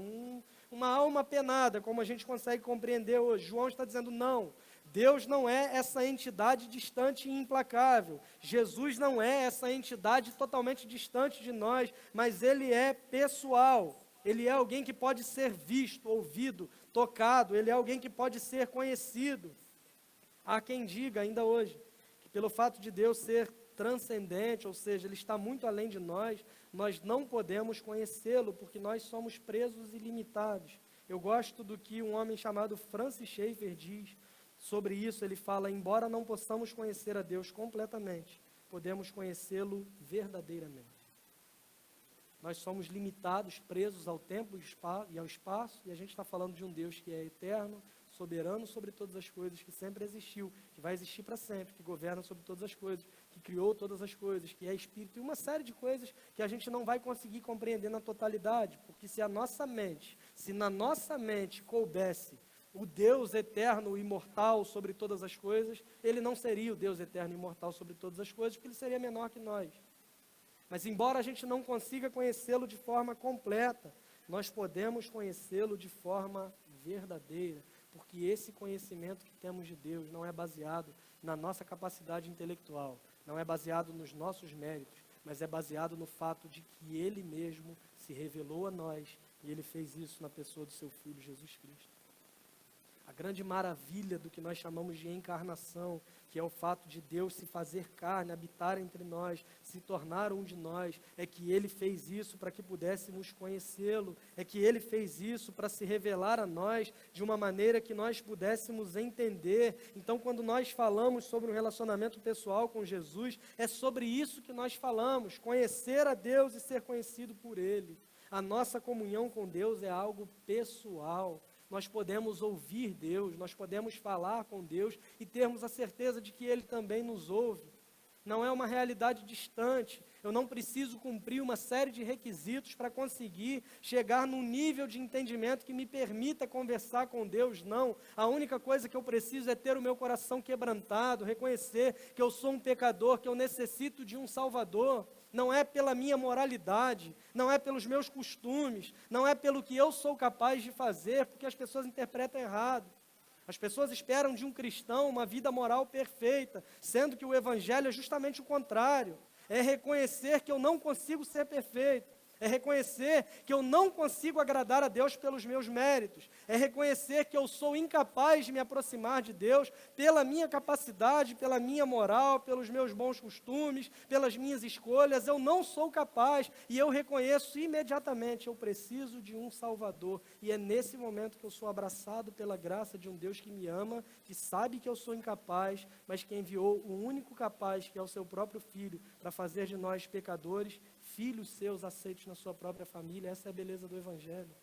uma alma penada, como a gente consegue compreender hoje. João está dizendo, não, Deus não é essa entidade distante e implacável. Jesus não é essa entidade totalmente distante de nós, mas Ele é pessoal. Ele é alguém que pode ser visto, ouvido, tocado. Ele é alguém que pode ser conhecido. Há quem diga ainda hoje que pelo fato de Deus ser transcendente, ou seja, Ele está muito além de nós, nós não podemos conhecê-lo, porque nós somos presos e limitados. Eu gosto do que um homem chamado Francis Schaeffer diz sobre isso. Ele fala, embora não possamos conhecer a Deus completamente, podemos conhecê-lo verdadeiramente. Nós somos limitados, presos ao tempo e ao espaço, e a gente está falando de um Deus que é eterno, soberano sobre todas as coisas, que sempre existiu, que vai existir para sempre, que governa sobre todas as coisas, que criou todas as coisas, que é Espírito, e uma série de coisas que a gente não vai conseguir compreender na totalidade, porque se na nossa mente coubesse o Deus eterno e imortal sobre todas as coisas, Ele não seria o Deus eterno e imortal sobre todas as coisas, porque Ele seria menor que nós. Mas embora a gente não consiga conhecê-lo de forma completa, nós podemos conhecê-lo de forma verdadeira, porque esse conhecimento que temos de Deus não é baseado na nossa capacidade intelectual, não é baseado nos nossos méritos, mas é baseado no fato de que Ele mesmo se revelou a nós e Ele fez isso na pessoa do seu Filho Jesus Cristo. A grande maravilha do que nós chamamos de encarnação, que é o fato de Deus se fazer carne, habitar entre nós, se tornar um de nós, é que Ele fez isso para que pudéssemos conhecê-lo, é que Ele fez isso para se revelar a nós de uma maneira que nós pudéssemos entender. Então, quando nós falamos sobre um relacionamento pessoal com Jesus, é sobre isso que nós falamos, conhecer a Deus e ser conhecido por Ele. A nossa comunhão com Deus é algo pessoal. Nós podemos ouvir Deus, nós podemos falar com Deus e termos a certeza de que Ele também nos ouve. Não é uma realidade distante. Eu não preciso cumprir uma série de requisitos para conseguir chegar num nível de entendimento que me permita conversar com Deus, não. A única coisa que eu preciso é ter o meu coração quebrantado, reconhecer que eu sou um pecador, que eu necessito de um Salvador. Não é pela minha moralidade, não é pelos meus costumes, não é pelo que eu sou capaz de fazer, porque as pessoas interpretam errado. As pessoas esperam de um cristão uma vida moral perfeita, sendo que o Evangelho é justamente o contrário. É reconhecer que eu não consigo ser perfeito. É reconhecer que eu não consigo agradar a Deus pelos meus méritos. É reconhecer que eu sou incapaz de me aproximar de Deus pela minha capacidade, pela minha moral, pelos meus bons costumes, pelas minhas escolhas. Eu não sou capaz e eu reconheço imediatamente, eu preciso de um Salvador. E é nesse momento que eu sou abraçado pela graça de um Deus que me ama, que sabe que eu sou incapaz, mas que enviou o único capaz, que é o seu próprio Filho, para fazer de nós pecadores, filhos seus aceitos na sua própria família. Essa é a beleza do Evangelho.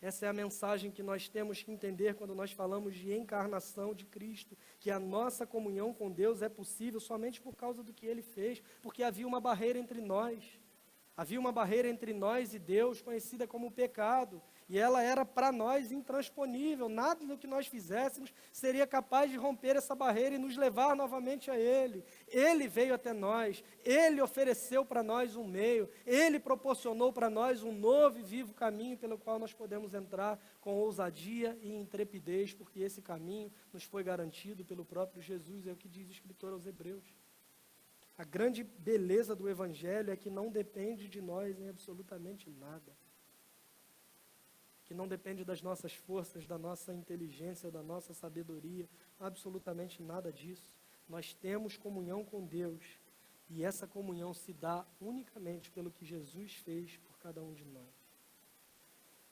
Essa é a mensagem que nós temos que entender quando nós falamos de encarnação de Cristo, que a nossa comunhão com Deus é possível somente por causa do que Ele fez, porque havia uma barreira entre nós. Havia uma barreira entre nós e Deus, conhecida como pecado, e ela era para nós intransponível. Nada do que nós fizéssemos seria capaz de romper essa barreira e nos levar novamente a Ele. Ele veio até nós, Ele ofereceu para nós um meio, Ele proporcionou para nós um novo e vivo caminho pelo qual nós podemos entrar com ousadia e intrepidez, porque esse caminho nos foi garantido pelo próprio Jesus, é o que diz o escritor aos Hebreus. A grande beleza do Evangelho é que não depende de nós em absolutamente nada. Que não depende das nossas forças, da nossa inteligência, da nossa sabedoria, absolutamente nada disso. Nós temos comunhão com Deus e essa comunhão se dá unicamente pelo que Jesus fez por cada um de nós.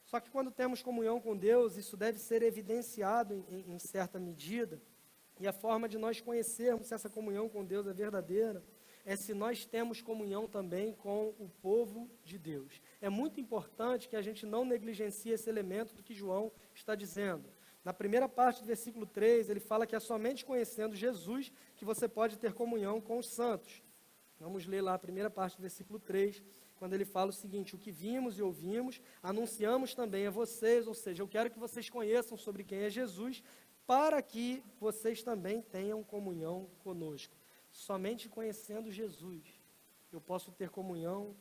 Só que quando temos comunhão com Deus, isso deve ser evidenciado em certa medida. E a forma de nós conhecermos se essa comunhão com Deus é verdadeira é se nós temos comunhão também com o povo de Deus. É muito importante que a gente não negligencie esse elemento do que João está dizendo. Na primeira parte do versículo 3, ele fala que é somente conhecendo Jesus que você pode ter comunhão com os santos. Vamos ler lá a primeira parte do versículo 3, quando ele fala o seguinte: o que vimos e ouvimos, anunciamos também a vocês, ou seja, eu quero que vocês conheçam sobre quem é Jesus, para que vocês também tenham comunhão conosco. Somente conhecendo Jesus, eu posso ter comunhão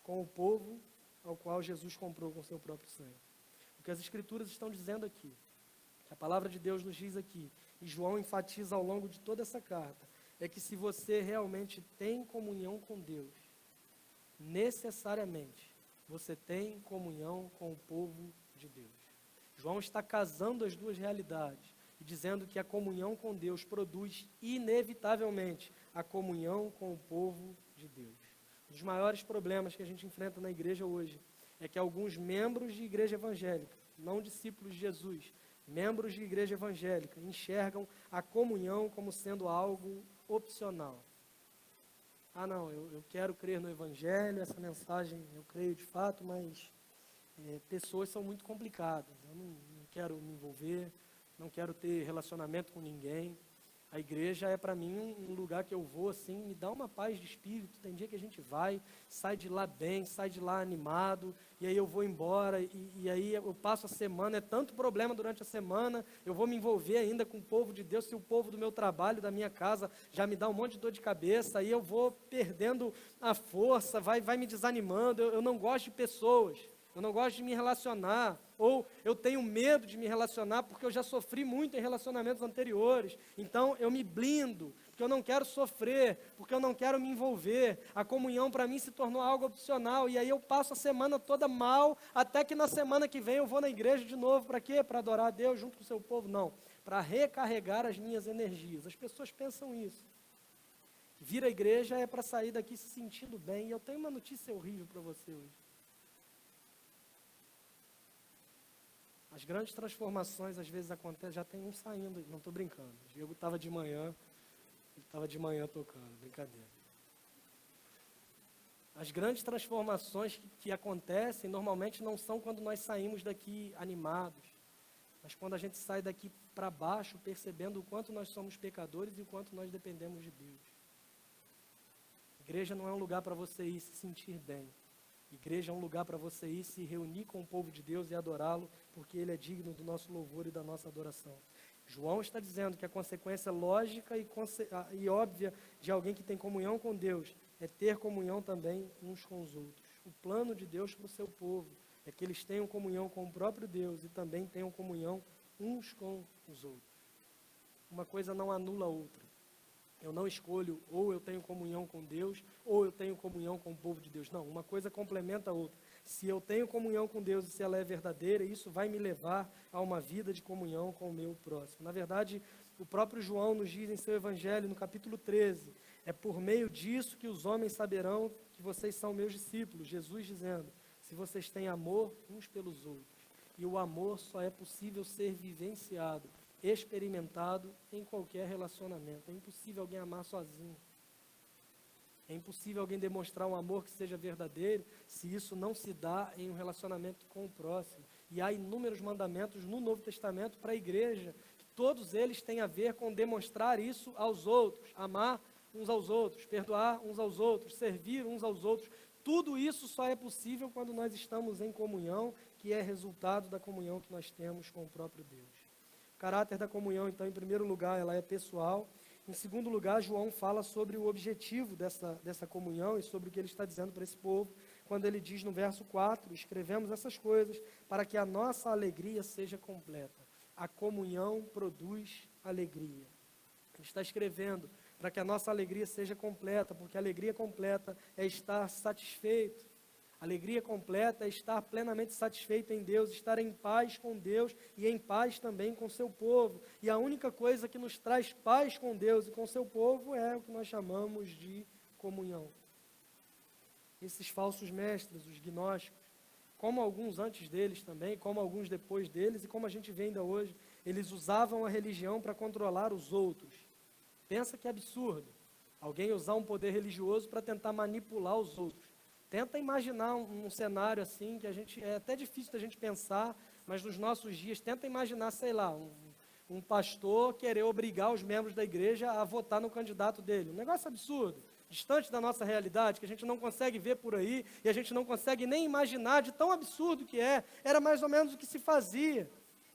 com o povo ao qual Jesus comprou com seu próprio sangue. O que as Escrituras estão dizendo aqui, que a palavra de Deus nos diz aqui, e João enfatiza ao longo de toda essa carta, é que se você realmente tem comunhão com Deus, necessariamente você tem comunhão com o povo de Deus. João está casando as duas realidades e dizendo que a comunhão com Deus produz inevitavelmente a comunhão com o povo de Deus. Um dos maiores problemas que a gente enfrenta na igreja hoje é que alguns membros de igreja evangélica, não discípulos de Jesus, membros de igreja evangélica, enxergam a comunhão como sendo algo opcional. Ah, não, eu quero crer no evangelho, essa mensagem eu creio de fato, mas pessoas são muito complicadas. Eu não quero me envolver, não quero ter relacionamento com ninguém. A igreja é para mim um lugar que eu vou assim, me dá uma paz de espírito. Tem dia que a gente vai, sai de lá bem, sai de lá animado, e aí eu vou embora, e aí eu passo a semana, é tanto problema durante a semana, eu vou me envolver ainda com o povo de Deus, se o povo do meu trabalho, da minha casa, já me dá um monte de dor de cabeça, aí eu vou perdendo a força, vai me desanimando, eu não gosto de pessoas. Eu não gosto de me relacionar, ou eu tenho medo de me relacionar porque eu já sofri muito em relacionamentos anteriores. Então eu me blindo, porque eu não quero sofrer, porque eu não quero me envolver. A comunhão para mim se tornou algo opcional, e aí eu passo a semana toda mal, até que na semana que vem eu vou na igreja de novo. Para quê? Para adorar a Deus junto com o seu povo? Não, para recarregar as minhas energias. As pessoas pensam isso. Vir à igreja é para sair daqui se sentindo bem, e eu tenho uma notícia horrível para você hoje. As grandes transformações às vezes acontecem, já tem um saindo, não estou brincando. O Diego estava de manhã, tocando, brincadeira. As grandes transformações que acontecem normalmente não são quando nós saímos daqui animados, mas quando a gente sai daqui para baixo, percebendo o quanto nós somos pecadores e o quanto nós dependemos de Deus. Igreja não é um lugar para você ir se sentir bem. Igreja é um lugar para você ir se reunir com o povo de Deus e adorá-lo, porque Ele é digno do nosso louvor e da nossa adoração. João está dizendo que a consequência lógica e óbvia de alguém que tem comunhão com Deus é ter comunhão também uns com os outros. O plano de Deus para o seu povo é que eles tenham comunhão com o próprio Deus e também tenham comunhão uns com os outros. Uma coisa não anula a outra. Eu não escolho, ou eu tenho comunhão com Deus, ou eu tenho comunhão com o povo de Deus. Não, uma coisa complementa a outra. Se eu tenho comunhão com Deus e se ela é verdadeira, isso vai me levar a uma vida de comunhão com o meu próximo. Na verdade, o próprio João nos diz em seu evangelho, no capítulo 13, é por meio disso que os homens saberão que vocês são meus discípulos. Jesus dizendo, se vocês têm amor uns pelos outros. E o amor só é possível ser vivenciado, experimentado em qualquer relacionamento. É impossível alguém amar sozinho. É impossível alguém demonstrar um amor que seja verdadeiro se isso não se dá em um relacionamento com o próximo. E há inúmeros mandamentos no Novo Testamento para a igreja, que todos eles têm a ver com demonstrar isso aos outros, amar uns aos outros, perdoar uns aos outros, servir uns aos outros. Tudo isso só é possível quando nós estamos em comunhão, que é resultado da comunhão que nós temos com o próprio Deus. O caráter da comunhão, então, em primeiro lugar, ela é pessoal. Em segundo lugar, João fala sobre o objetivo dessa comunhão e sobre o que ele está dizendo para esse povo, quando ele diz no verso 4, escrevemos essas coisas para que a nossa alegria seja completa. A comunhão produz alegria. Ele está escrevendo para que a nossa alegria seja completa, porque a alegria completa é estar satisfeito. Alegria completa é estar plenamente satisfeito em Deus, estar em paz com Deus e em paz também com seu povo. E a única coisa que nos traz paz com Deus e com seu povo é o que nós chamamos de comunhão. Esses falsos mestres, os gnósticos, como alguns antes deles também, como alguns depois deles, e como a gente vê ainda hoje, eles usavam a religião para controlar os outros. Pensa que absurdo, alguém usar um poder religioso para tentar manipular os outros. Tenta imaginar um cenário assim, que é até difícil da gente pensar, mas nos nossos dias, tenta imaginar, sei lá, um pastor querer obrigar os membros da igreja a votar no candidato dele. Um negócio absurdo, distante da nossa realidade, que a gente não consegue ver por aí, e a gente não consegue nem imaginar de tão absurdo que é. Era mais ou menos o que se fazia,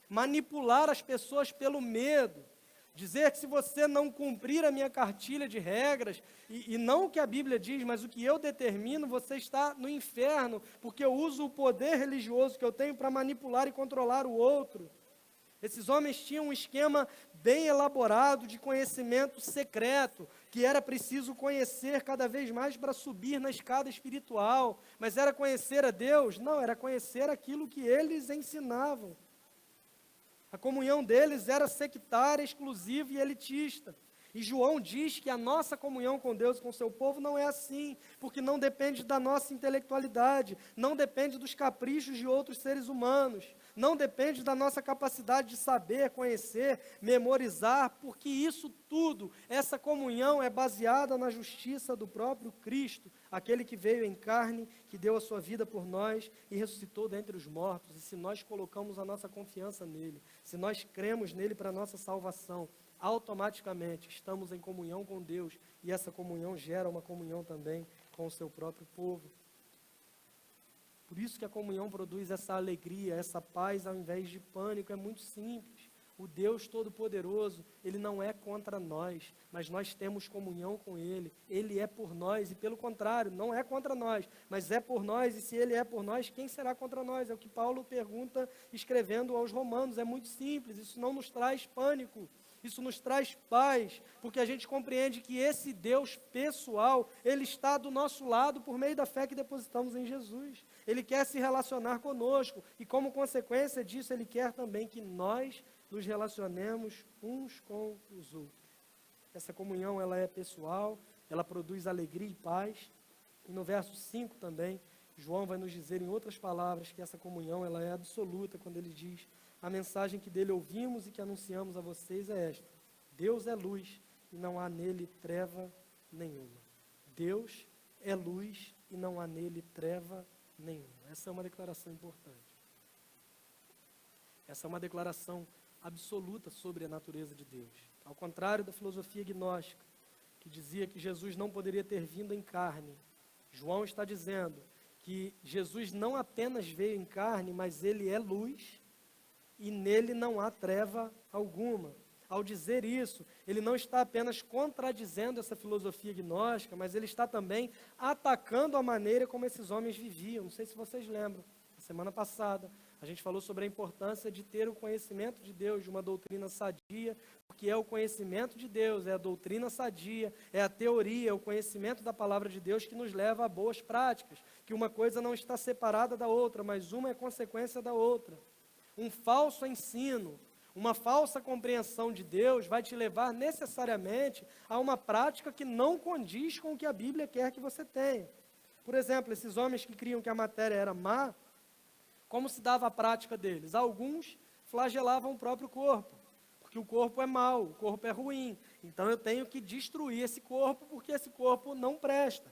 manipular as pessoas pelo medo. Dizer que se você não cumprir a minha cartilha de regras, e não o que a Bíblia diz, mas o que eu determino, você está no inferno, porque eu uso o poder religioso que eu tenho para manipular e controlar o outro. Esses homens tinham um esquema bem elaborado de conhecimento secreto, que era preciso conhecer cada vez mais para subir na escada espiritual. Mas era conhecer a Deus? Não, era conhecer aquilo que eles ensinavam. A comunhão deles era sectária, exclusiva e elitista. E João diz que a nossa comunhão com Deus e com o seu povo não é assim, porque não depende da nossa intelectualidade, não depende dos caprichos de outros seres humanos, não depende da nossa capacidade de saber, conhecer, memorizar, porque isso tudo, essa comunhão é baseada na justiça do próprio Cristo, aquele que veio em carne, que deu a sua vida por nós e ressuscitou dentre os mortos. E se nós colocamos a nossa confiança nele, se nós cremos nele para a nossa salvação, automaticamente estamos em comunhão com Deus, e essa comunhão gera uma comunhão também com o seu próprio povo. Por isso que a comunhão produz essa alegria, essa paz ao invés de pânico. É muito simples. O Deus Todo-Poderoso, Ele não é contra nós, mas nós temos comunhão com Ele. Ele é por nós e, pelo contrário, não é contra nós, mas é por nós. E se Ele é por nós, quem será contra nós? É o que Paulo pergunta escrevendo aos Romanos. É muito simples, isso não nos traz pânico. Isso nos traz paz, porque a gente compreende que esse Deus pessoal, Ele está do nosso lado por meio da fé que depositamos em Jesus. Ele quer se relacionar conosco e, como consequência disso, Ele quer também que nós nos relacionemos uns com os outros. Essa comunhão, ela é pessoal, ela produz alegria e paz. E no verso 5 também, João vai nos dizer em outras palavras que essa comunhão, ela é absoluta quando ele diz: a mensagem que dele ouvimos e que anunciamos a vocês é esta: Deus é luz e não há nele treva nenhuma. Deus é luz e não há nele treva nenhuma. Essa é uma declaração importante. Essa é uma declaração absoluta sobre a natureza de Deus. Ao contrário da filosofia gnóstica, que dizia que Jesus não poderia ter vindo em carne, João está dizendo que Jesus não apenas veio em carne, mas ele é luz e nele não há treva alguma. Ao dizer isso, ele não está apenas contradizendo essa filosofia gnóstica, mas ele está também atacando a maneira como esses homens viviam. Não sei se vocês lembram, na semana passada, a gente falou sobre a importância de ter o conhecimento de Deus, de uma doutrina sadia, porque é o conhecimento de Deus, é a doutrina sadia, é a teoria, é o conhecimento da palavra de Deus que nos leva a boas práticas, que uma coisa não está separada da outra, mas uma é consequência da outra. Um falso ensino, uma falsa compreensão de Deus vai te levar necessariamente a uma prática que não condiz com o que a Bíblia quer que você tenha. Por exemplo, esses homens que criam que a matéria era má, como se dava a prática deles? Alguns flagelavam o próprio corpo, porque o corpo é mau, o corpo é ruim. Então eu tenho que destruir esse corpo, porque esse corpo não presta.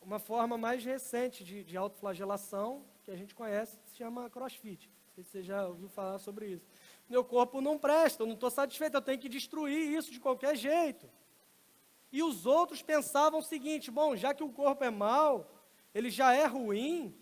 Uma forma mais recente de autoflagelação, que a gente conhece, se chama CrossFit. Não sei se você já ouviu falar sobre isso. Meu corpo não presta, eu não estou satisfeito, eu tenho que destruir isso de qualquer jeito. E os outros pensavam o seguinte: bom, já que o corpo é mau, ele já é ruim,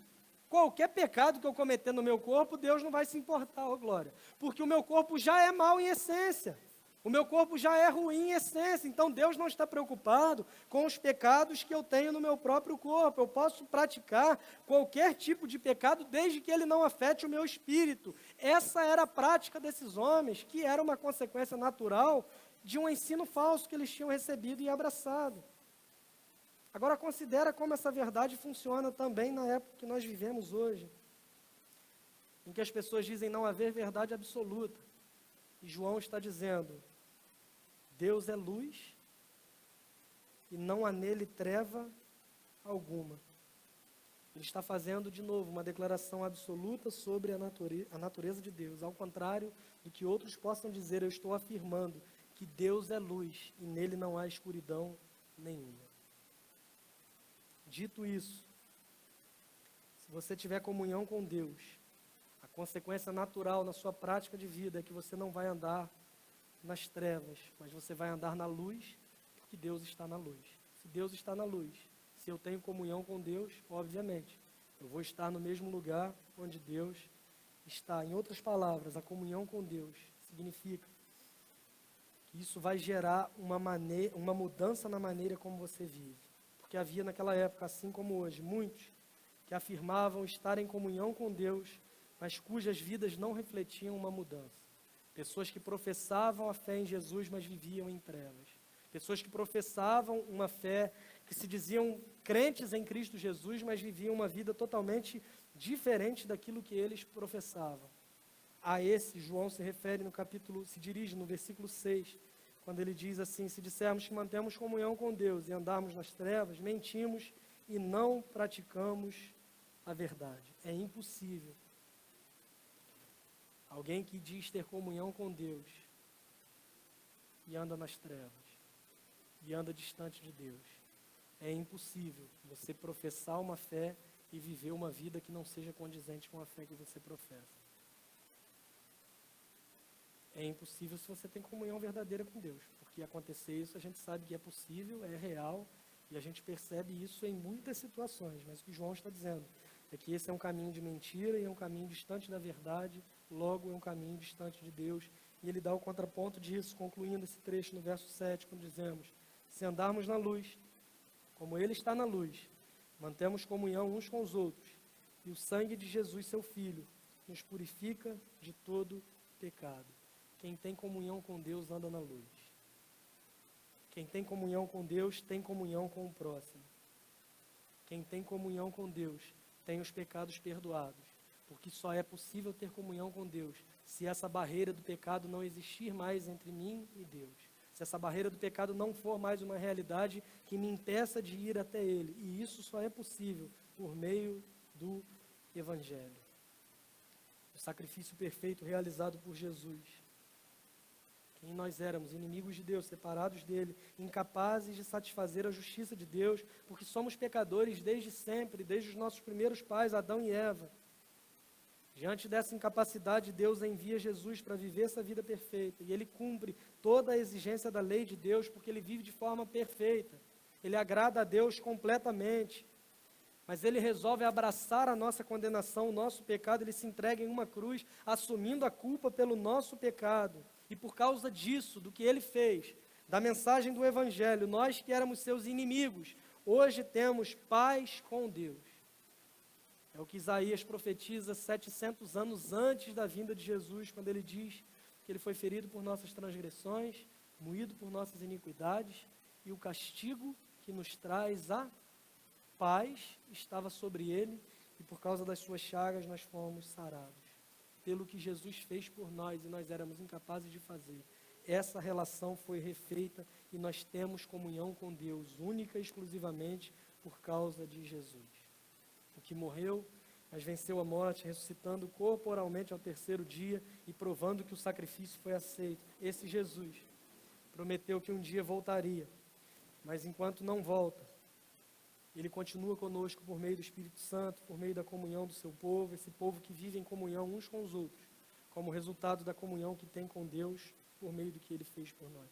qualquer pecado que eu cometer no meu corpo, Deus não vai se importar, ó glória. Porque o meu corpo já é mau em essência. O meu corpo já é ruim em essência, então Deus não está preocupado com os pecados que eu tenho no meu próprio corpo. Eu posso praticar qualquer tipo de pecado desde que ele não afete o meu espírito. Essa era a prática desses homens, que era uma consequência natural de um ensino falso que eles tinham recebido e abraçado. Agora considera como essa verdade funciona também na época que nós vivemos hoje, em que as pessoas dizem não haver verdade absoluta. E João está dizendo: Deus é luz e não há nele treva alguma. Ele está fazendo de novo uma declaração absoluta sobre a natureza de Deus. Ao contrário do que outros possam dizer, eu estou afirmando que Deus é luz e nele não há escuridão nenhuma. Dito isso, se você tiver comunhão com Deus, a consequência natural na sua prática de vida é que você não vai andar nas trevas, mas você vai andar na luz, porque Deus está na luz. Se Deus está na luz, se eu tenho comunhão com Deus, obviamente, eu vou estar no mesmo lugar onde Deus está. Em outras palavras, a comunhão com Deus significa que isso vai gerar uma mudança na maneira como você vive. Porque havia naquela época, assim como hoje, muitos que afirmavam estar em comunhão com Deus, mas cujas vidas não refletiam uma mudança. Pessoas que professavam a fé em Jesus, mas viviam em trevas. Pessoas que professavam uma fé, que se diziam crentes em Cristo Jesus, mas viviam uma vida totalmente diferente daquilo que eles professavam. A esse, João se refere se dirige no versículo 6, quando ele diz assim: se dissermos que mantemos comunhão com Deus e andarmos nas trevas, mentimos e não praticamos a verdade. É impossível alguém que diz ter comunhão com Deus e anda nas trevas, e anda distante de Deus. É impossível você professar uma fé e viver uma vida que não seja condizente com a fé que você professa. É impossível se você tem comunhão verdadeira com Deus, porque acontecer isso a gente sabe que é possível, é real, e a gente percebe isso em muitas situações, mas o que João está dizendo é que esse é um caminho de mentira e é um caminho distante da verdade, logo é um caminho distante de Deus. E ele dá o contraponto disso, concluindo esse trecho no verso 7, quando dizemos: se andarmos na luz, como ele está na luz, mantemos comunhão uns com os outros, e o sangue de Jesus, seu Filho, nos purifica de todo pecado. Quem tem comunhão com Deus anda na luz. Quem tem comunhão com Deus tem comunhão com o próximo. Quem tem comunhão com Deus tem os pecados perdoados, porque só é possível ter comunhão com Deus se essa barreira do pecado não existir mais entre mim e Deus. Se essa barreira do pecado não for mais uma realidade que me impeça de ir até Ele. E isso só é possível por meio do Evangelho. O sacrifício perfeito realizado por Jesus. Quem nós éramos, inimigos de Deus, separados dele, incapazes de satisfazer a justiça de Deus, porque somos pecadores desde sempre, desde os nossos primeiros pais, Adão e Eva. Diante dessa incapacidade, Deus envia Jesus para viver essa vida perfeita, e ele cumpre toda a exigência da lei de Deus, porque ele vive de forma perfeita. Ele agrada a Deus completamente, mas ele resolve abraçar a nossa condenação, o nosso pecado. Ele se entrega em uma cruz, assumindo a culpa pelo nosso pecado. E por causa disso, do que ele fez, da mensagem do Evangelho, nós que éramos seus inimigos, hoje temos paz com Deus. É o que Isaías profetiza 700 anos antes da vinda de Jesus, quando ele diz que ele foi ferido por nossas transgressões, moído por nossas iniquidades, e o castigo que nos traz a paz estava sobre ele, e por causa das suas chagas nós fomos sarados. Pelo que Jesus fez por nós e nós éramos incapazes de fazer. Essa relação foi refeita e nós temos comunhão com Deus, única e exclusivamente por causa de Jesus. O que morreu, mas venceu a morte, ressuscitando corporalmente ao terceiro dia e provando que o sacrifício foi aceito. Esse Jesus prometeu que um dia voltaria, mas enquanto não volta, ele continua conosco por meio do Espírito Santo, por meio da comunhão do seu povo, esse povo que vive em comunhão uns com os outros, como resultado da comunhão que tem com Deus por meio do que ele fez por nós.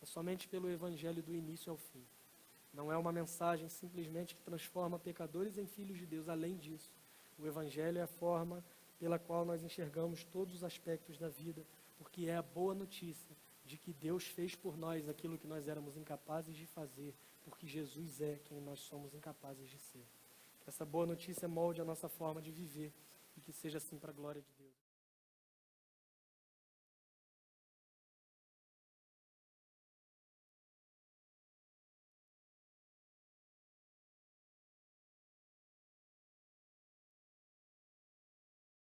É somente pelo Evangelho do início ao fim. Não é uma mensagem simplesmente que transforma pecadores em filhos de Deus. Além disso, o Evangelho é a forma pela qual nós enxergamos todos os aspectos da vida, porque é a boa notícia de que Deus fez por nós aquilo que nós éramos incapazes de fazer, porque Jesus é quem nós somos incapazes de ser. Que essa boa notícia molde a nossa forma de viver e que seja assim para a glória de Deus.